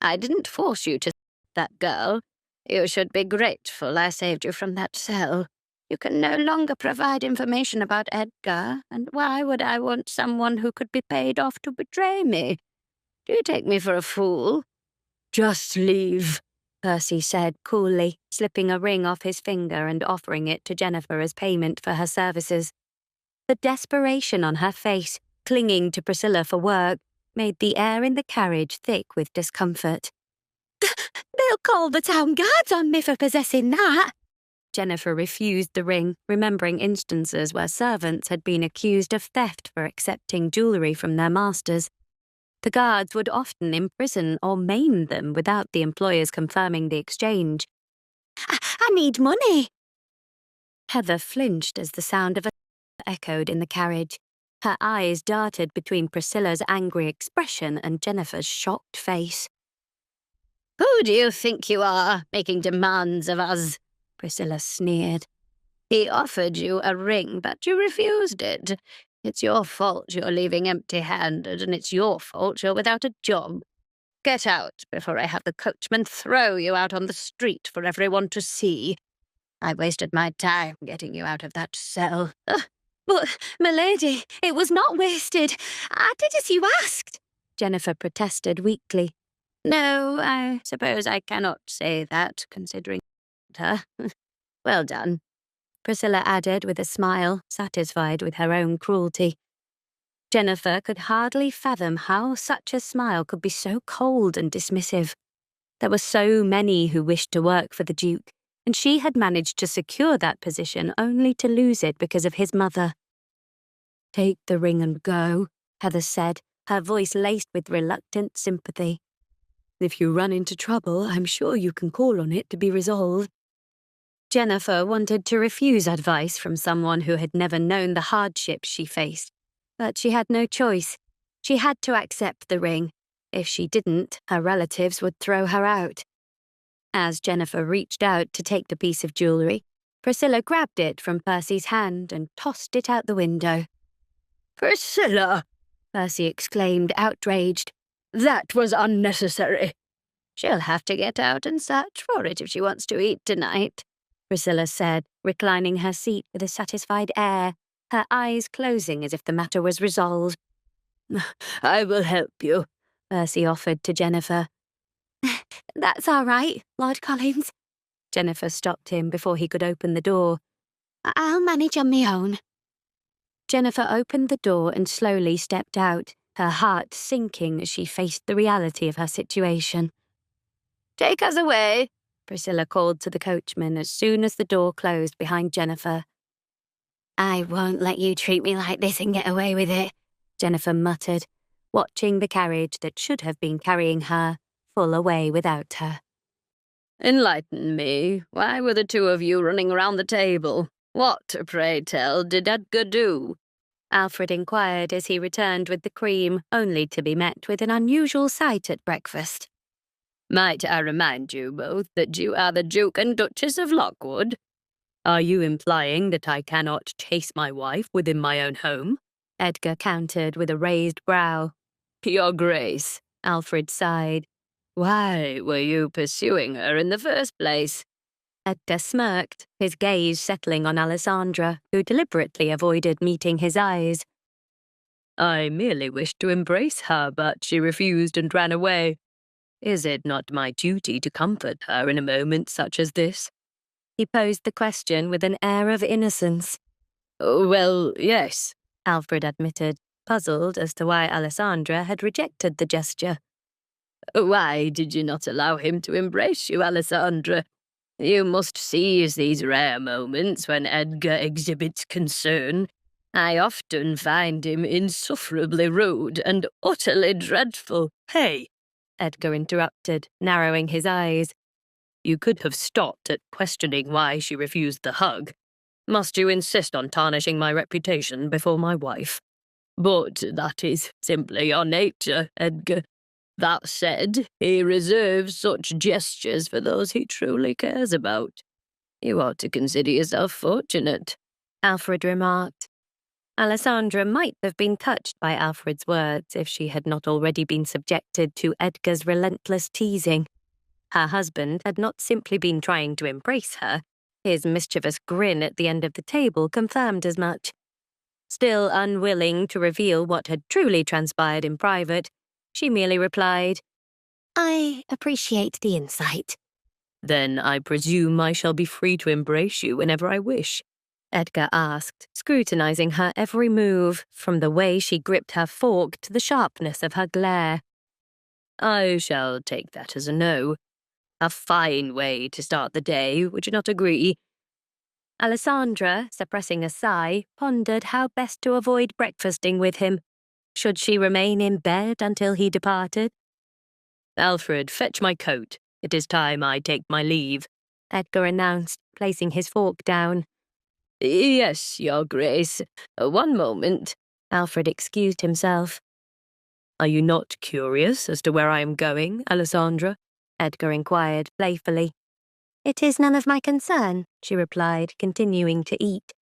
I didn't force you to that girl. You should be grateful I saved you from that cell. You can no longer provide information about Edgar, and why would I want someone who could be paid off to betray me? Do you take me for a fool? Just leave, Percy said coolly, slipping a ring off his finger and offering it to Jennifer as payment for her services. The desperation on her face, clinging to Priscilla for work, made the air in the carriage thick with discomfort. They'll call the town guards on me for possessing that. Jennifer refused the ring, remembering instances where servants had been accused of theft for accepting jewellery from their masters. The guards would often imprison or maim them without the employers confirming the exchange. I need money. Heather flinched as the sound of a echoed in the carriage. Her eyes darted between Priscilla's angry expression and Jennifer's shocked face. Who do you think you are, making demands of us? Priscilla sneered. He offered you a ring, but you refused it. It's your fault you're leaving empty-handed, and it's your fault you're without a job. Get out before I have the coachman throw you out on the street for everyone to see. I wasted my time getting you out of that cell. But, milady, it was not wasted. I did as you asked, Jennifer protested weakly. No, I suppose I cannot say that, considering her. Well done, Priscilla added with a smile, satisfied with her own cruelty. Jennifer could hardly fathom how such a smile could be so cold and dismissive. There were so many who wished to work for the Duke, and she had managed to secure that position only to lose it because of his mother. Take the ring and go, Heather said, her voice laced with reluctant sympathy. If you run into trouble, I'm sure you can call on it to be resolved. Jennifer wanted to refuse advice from someone who had never known the hardships she faced, but she had no choice. She had to accept the ring. If she didn't, her relatives would throw her out. As Jennifer reached out to take the piece of jewellery, Priscilla grabbed it from Percy's hand and tossed it out the window. Priscilla! Percy exclaimed, outraged. That was unnecessary. She'll have to get out and search for it if she wants to eat tonight, Priscilla said, reclining her seat with a satisfied air, her eyes closing as if the matter was resolved. I will help you, Percy offered to Jennifer. That's all right, Lord Collins. Jennifer stopped him before he could open the door. I'll manage on my own. Jennifer opened the door and slowly stepped out, her heart sinking as she faced the reality of her situation. Take us away, Priscilla called to the coachman as soon as the door closed behind Jennifer. I won't let you treat me like this and get away with it, Jennifer muttered, watching the carriage that should have been carrying her pull away without her. Enlighten me. Why were the two of you running around the table? What, pray tell, did Edgar do? Alfred inquired as he returned with the cream, only to be met with an unusual sight at breakfast. Might I remind you both that you are the Duke and Duchess of Lockwood? Are you implying that I cannot chase my wife within my own home? Edgar countered with a raised brow. Your Grace, Alfred sighed. Why were you pursuing her in the first place? Edgar smirked, his gaze settling on Allesandra, who deliberately avoided meeting his eyes. I merely wished to embrace her, but she refused and ran away. Is it not my duty to comfort her in a moment such as this? He posed the question with an air of innocence. Well, yes, Alfred admitted, puzzled as to why Allesandra had rejected the gesture. Why did you not allow him to embrace you, Allesandra? You must seize these rare moments when Edgar exhibits concern. I often find him insufferably rude and utterly dreadful. Hey, Edgar interrupted, narrowing his eyes. You could have stopped at questioning why she refused the hug. Must you insist on tarnishing my reputation before my wife? But that is simply your nature, Edgar. That said, he reserves such gestures for those he truly cares about. You ought to consider yourself fortunate, Alfred remarked. Allesandra might have been touched by Alfred's words if she had not already been subjected to Edgar's relentless teasing. Her husband had not simply been trying to embrace her. His mischievous grin at the end of the table confirmed as much. Still unwilling to reveal what had truly transpired in private, she merely replied, "I appreciate the insight." "Then I presume I shall be free to embrace you whenever I wish?" Edgar asked, scrutinizing her every move, from the way she gripped her fork to the sharpness of her glare. "I shall take that as a no. A fine way to start the day, would you not agree?" Allesandra, suppressing a sigh, pondered how best to avoid breakfasting with him. Should she remain in bed until he departed? "Alfred, fetch my coat. It is time I take my leave," Edgar announced, placing his fork down. "Yes, Your Grace. One moment." Alfred excused himself. "Are you not curious as to where I am going, Allesandra?" Edgar inquired playfully. "It is none of my concern," she replied, continuing to eat.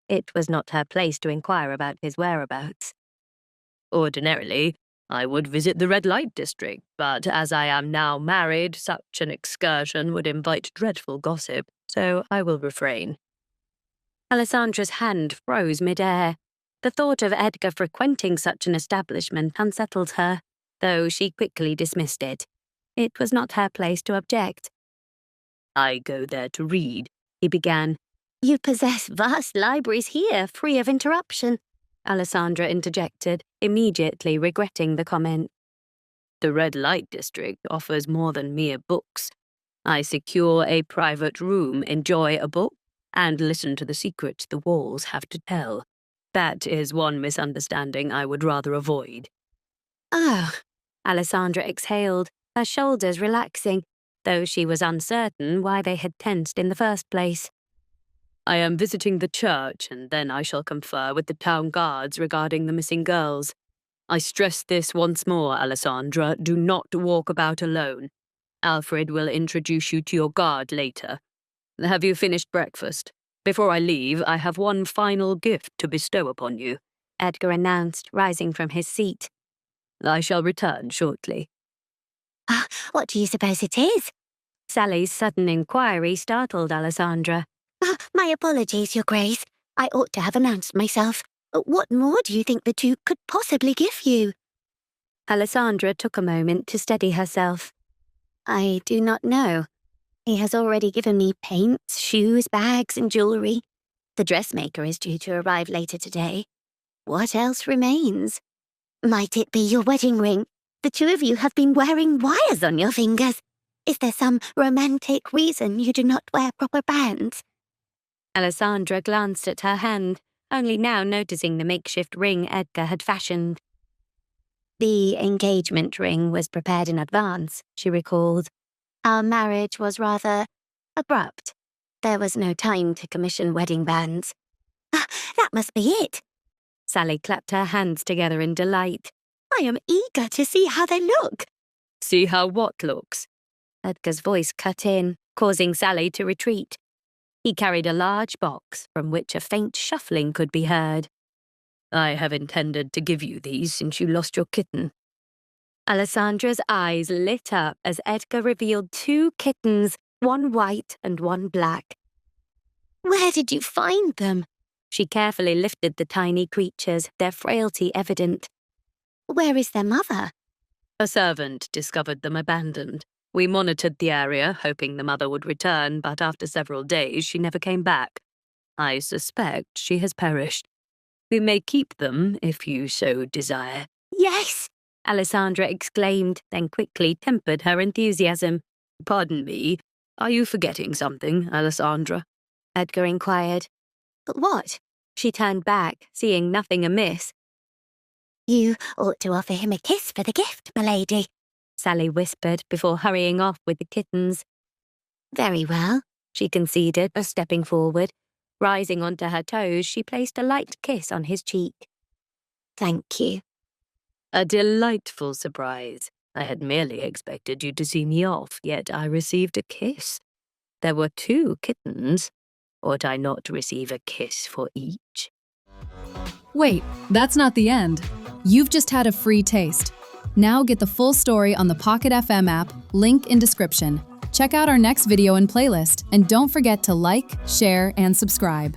It was not her place to inquire about his whereabouts. "Ordinarily, I would visit the red light district, but as I am now married, such an excursion would invite dreadful gossip, so I will refrain." Alessandra's hand froze mid-air. The thought of Edgar frequenting such an establishment unsettled her, though she quickly dismissed it. It was not her place to object. "I go there to read," he began. "You possess vast libraries here, free of interruption," Allesandra interjected, immediately regretting the comment. "The red light district offers more than mere books. I secure a private room, enjoy a book, and listen to the secrets the walls have to tell. That is one misunderstanding I would rather avoid." "Oh," Allesandra exhaled, her shoulders relaxing, though she was uncertain why they had tensed in the first place. "I am visiting the church, and then I shall confer with the town guards regarding the missing girls. I stress this once more, Allesandra. Do not walk about alone. Alfred will introduce you to your guard later. Have you finished breakfast? Before I leave, I have one final gift to bestow upon you," Edgar announced, rising from his seat. "I shall return shortly." "What do you suppose it is?" Sally's sudden inquiry startled Allesandra. "My apologies, Your Grace. I ought to have announced myself. What more do you think the Duke could possibly give you?" Allesandra took a moment to steady herself. "I do not know. He has already given me paints, shoes, bags, and jewelry. The dressmaker is due to arrive later today. What else remains? Might it be your wedding ring? The two of you have been wearing wires on your fingers. Is there some romantic reason you do not wear proper bands?" Allesandra glanced at her hand, only now noticing the makeshift ring Edgar had fashioned. "The engagement ring was prepared in advance," she recalled. "Our marriage was rather abrupt. There was no time to commission wedding bands." "That must be it." Sally clapped her hands together in delight. "I am eager to see how they look." "See how what looks?" Edgar's voice cut in, causing Sally to retreat. He carried a large box from which a faint shuffling could be heard. "I have intended to give you these since you lost your kitten." Alessandra's eyes lit up as Edgar revealed 2 kittens, one white and one black. "Where did you find them?" She carefully lifted the tiny creatures, their frailty evident. "Where is their mother?" "A servant discovered them abandoned. We monitored the area, hoping the mother would return, but after several days she never came back. I suspect she has perished. We may keep them if you so desire." "Yes!" Allesandra exclaimed, then quickly tempered her enthusiasm. "Pardon me, are you forgetting something, Allesandra?" Edgar inquired. "What?" She turned back, seeing nothing amiss. "You ought to offer him a kiss for the gift, milady," Sally whispered before hurrying off with the kittens. "Very well," she conceded, stepping forward. Rising onto her toes, she placed a light kiss on his cheek. "Thank you." "A delightful surprise. I had merely expected you to see me off, yet I received a kiss. There were 2 kittens. Ought I not receive a kiss for each?" Wait, that's not the end. You've just had a free taste. Now get the full story on the Pocket FM app, link in description. Check out our next video and playlist, and don't forget to like, share, and subscribe.